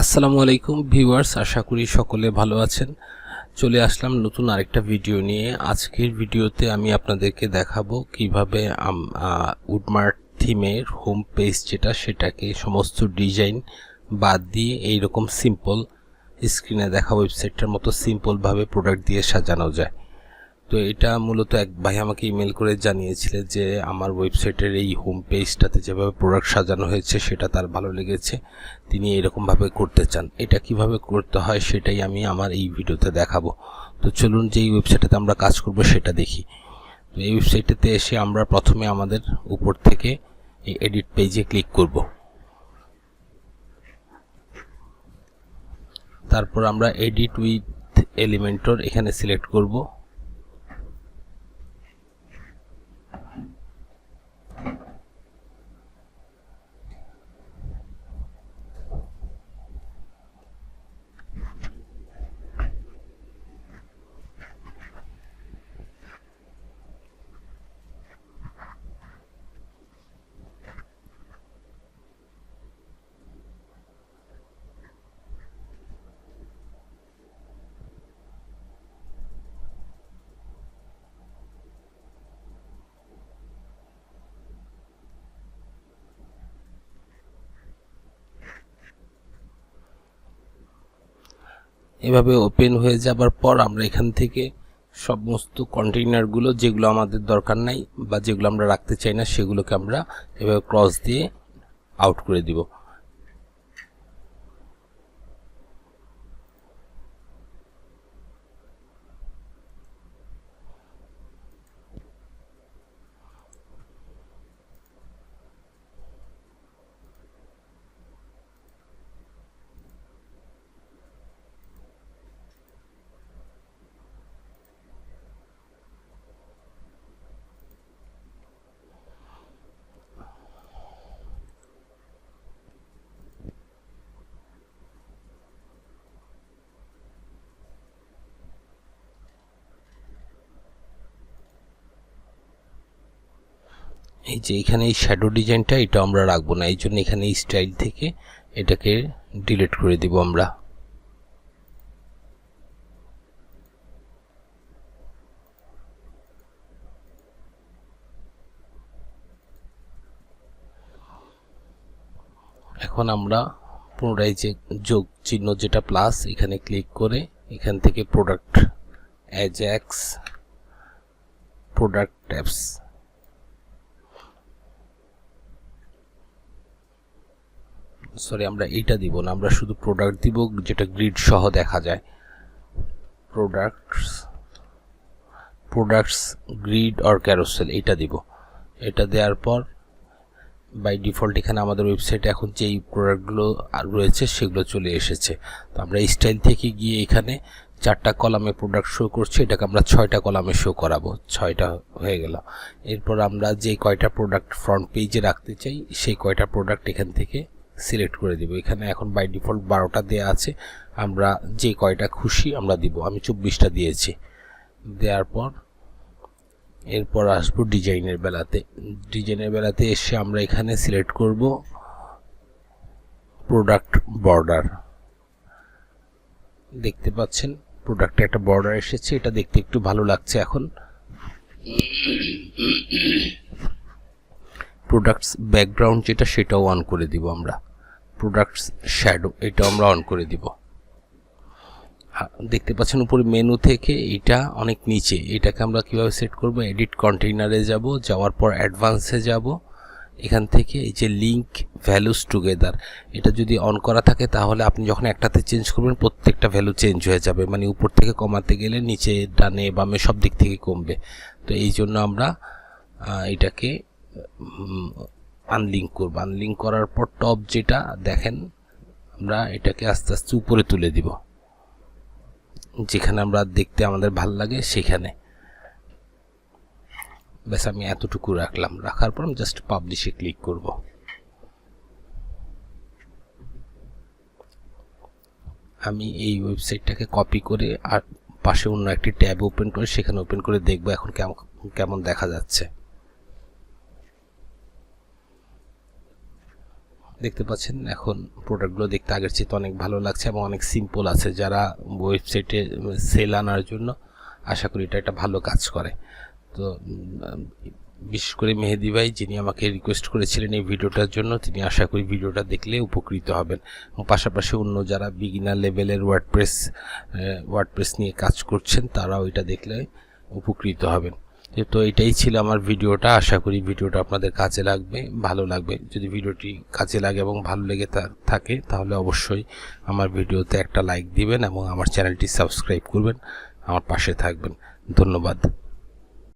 আসসালামু আলাইকুম ভিউয়ার্স, আশা করি সকলে ভালো আছেন। চলে আসলাম নতুন আরেকটা ভিডিও নিয়ে। আজকের ভিডিওতে আমি আপনাদেরকে দেখাবো কিভাবে উডমার্ট থিমের হোম পেজ সেটাকে সমস্ত ডিজাইন বাদ দিয়ে এইরকম সিম্পল স্ক্রিনে দেখা ওয়েবসাইটটার মতো সিম্পলভাবে প্রোডাক্ট দিয়ে সাজানো যায়। তো এটা মূলত এক ভাই আমাকে ইমেল করে জানিয়েছিলেন যে আমার ওয়েবসাইটের এই হোম পেজটাতে যেভাবে প্রোডাক্ট সাজানো হয়েছে সেটা তার ভালো লেগেছে, তিনি এরকমভাবে করতে চান। এটা কিভাবে করতে হয় সেটাই আমি আমার এই ভিডিওতে দেখাবো। তো চলুন যেই ওয়েবসাইটটাতে আমরা কাজ করব সেটা দেখি। তো এই ওয়েবসাইটটাতে এসে আমরা প্রথমে আমাদের উপর থেকে এই এডিট পেজে ক্লিক করব। তারপর আমরা এডিট উইথ এলিমেন্টর এখানে সিলেক্ট করব। এভাবে ওপেন হয়ে যাবার পর আমরা এখান থেকে সমস্ত কন্টেইনারগুলো যেগুলো আমাদের দরকার নাই বা যেগুলো আমরা রাখতে চাই না সেগুলোকে আমরা এভাবে ক্রস দিয়ে আউট করে দিব। এই যে এখানে এই শ্যাডো ডিজাইনটা এটা আমরা রাখবো না, এই জন্য এখানে এই স্টাইল থেকে এটাকে ডিলিট করে দিব আমরা। এখন আমরা পুনরায় যে যোগ চিহ্ন যেটা প্লাস এখানে ক্লিক করে এখান থেকে প্রোডাক্ট অ্যাজাক্স প্রোডাক্ট ট্যাবস আমরা এইটা দিব না, আমরা শুধু প্রোডাক্ট দিব যেটা গ্রিড সহ দেখা যায়। প্রোডাক্টস গ্রিড অর ক্যারোসেল এটা দিব। এটা দেওয়ার পর বাই ডিফল্ট এখানে আমাদের ওয়েবসাইটে এখন যেই প্রোডাক্টগুলো রয়েছে সেগুলো চলে এসেছে। তো আমরা স্টাইল থেকে গিয়ে এখানে 4টা কলামে প্রোডাক্ট শো করছে, এটাকে আমরা 6টা কলামে শো করাবো। 6টা হয়ে গেল। এরপর আমরা যে কয়টা প্রোডাক্ট ফ্রন্ট পেজে রাখতে চাই সেই কয়টা প্রোডাক্ট এখান থেকে সিলেক্ট করে দিব। এখানে এখন বাই ডিফল্ট 12টা দেওয়া আছে, আমরা যে কয়টা খুশি আমরা দিব। আমি 24টা দিয়েছি। দেওয়ার পর এরপর আসবো ডিজাইনের বেলাতে এসে আমরা এখানে সিলেক্ট করব প্রোডাক্ট বর্ডার। দেখতে পাচ্ছেন প্রোডাক্টে একটা বর্ডার এসেছে, এটা দেখতে একটু ভালো লাগছে। এখন প্রোডাক্টস ব্যাকগ্রাউন্ড যেটা সেটাও অন করে দিব আমরা। প্রোডাক্টস শ্যাডো এটা আমরা অন করে দিব। দেখতে পাচ্ছেন উপরে মেনু থেকে এটা অনেক নিচে, এটাকে আমরা কিভাবে সেট করব? এডিট কন্টেইনারে যাওয়ার পর অ্যাডভান্সে যাব। এখান থেকে এই যে লিংক ভ্যালুস টুগেদার এটা যদি অন করা থাকে তাহলে আপনি যখন একটাতে চেঞ্জ করবেন প্রত্যেকটা ভ্যালু চেঞ্জ হয়ে যাবে, মানে উপর থেকে কমাতে গেলে নিচে ডানে বামে সব দিক থেকে কমবে। তো এই জন্য আমরা এটাকে আনলিঙ্ক করব। আনলিঙ্ক করার পর টপ যেটা দেখেন আমরা এটাকে আস্তে আস্তে উপরে তুলে দিব, যেখানে আমরা দেখতে আমাদের ভাল লাগে সেখানে। ব্যাস আমি এতটুকু রাখলাম। রাখার পর আমি জাস্ট পাবলিশে ক্লিক করব। আমি এই ওয়েবসাইটটাকে কপি করে আর পাশে অন্য একটি ট্যাব ওপেন করে সেখানে ওপেন করে দেখব এখন কেমন দেখা যাচ্ছে। দেখতে পাচ্ছেন এখন প্রোডাক্টগুলো দেখতে আগের চেয়ে অনেক ভালো লাগছে এবং অনেক সিম্পল আছে। যারা ওয়েবসাইটে সেল আনার জন্য আশা করি এটা একটা ভালো কাজ করে। তো বিশেষ করে মেহেদি ভাই যিনি আমাকে রিকোয়েস্ট করেছিলেন এই ভিডিওটার জন্য, তিনি আশা করি ভিডিওটা দেখলে উপকৃত হবেন এবং পাশাপাশি অন্য যারা বিগিনার লেভেলের ওয়ার্ডপ্রেস নিয়ে কাজ করছেন তারাও এটা দেখলে উপকৃত হবেন। তো এটাই ছিল আমার ভিডিওটা। আশা করি ভিডিওটা আপনাদের কাজে লাগবে, ভালো লাগবে। যদি ভিডিওটি কাজে লাগে এবং ভালো লেগে থাকে তাহলে অবশ্যই আমার ভিডিওতে একটা লাইক দিবেন এবং আমার চ্যানেলটি সাবস্ক্রাইব করবেন, আমার পাশে থাকবেন। ধন্যবাদ।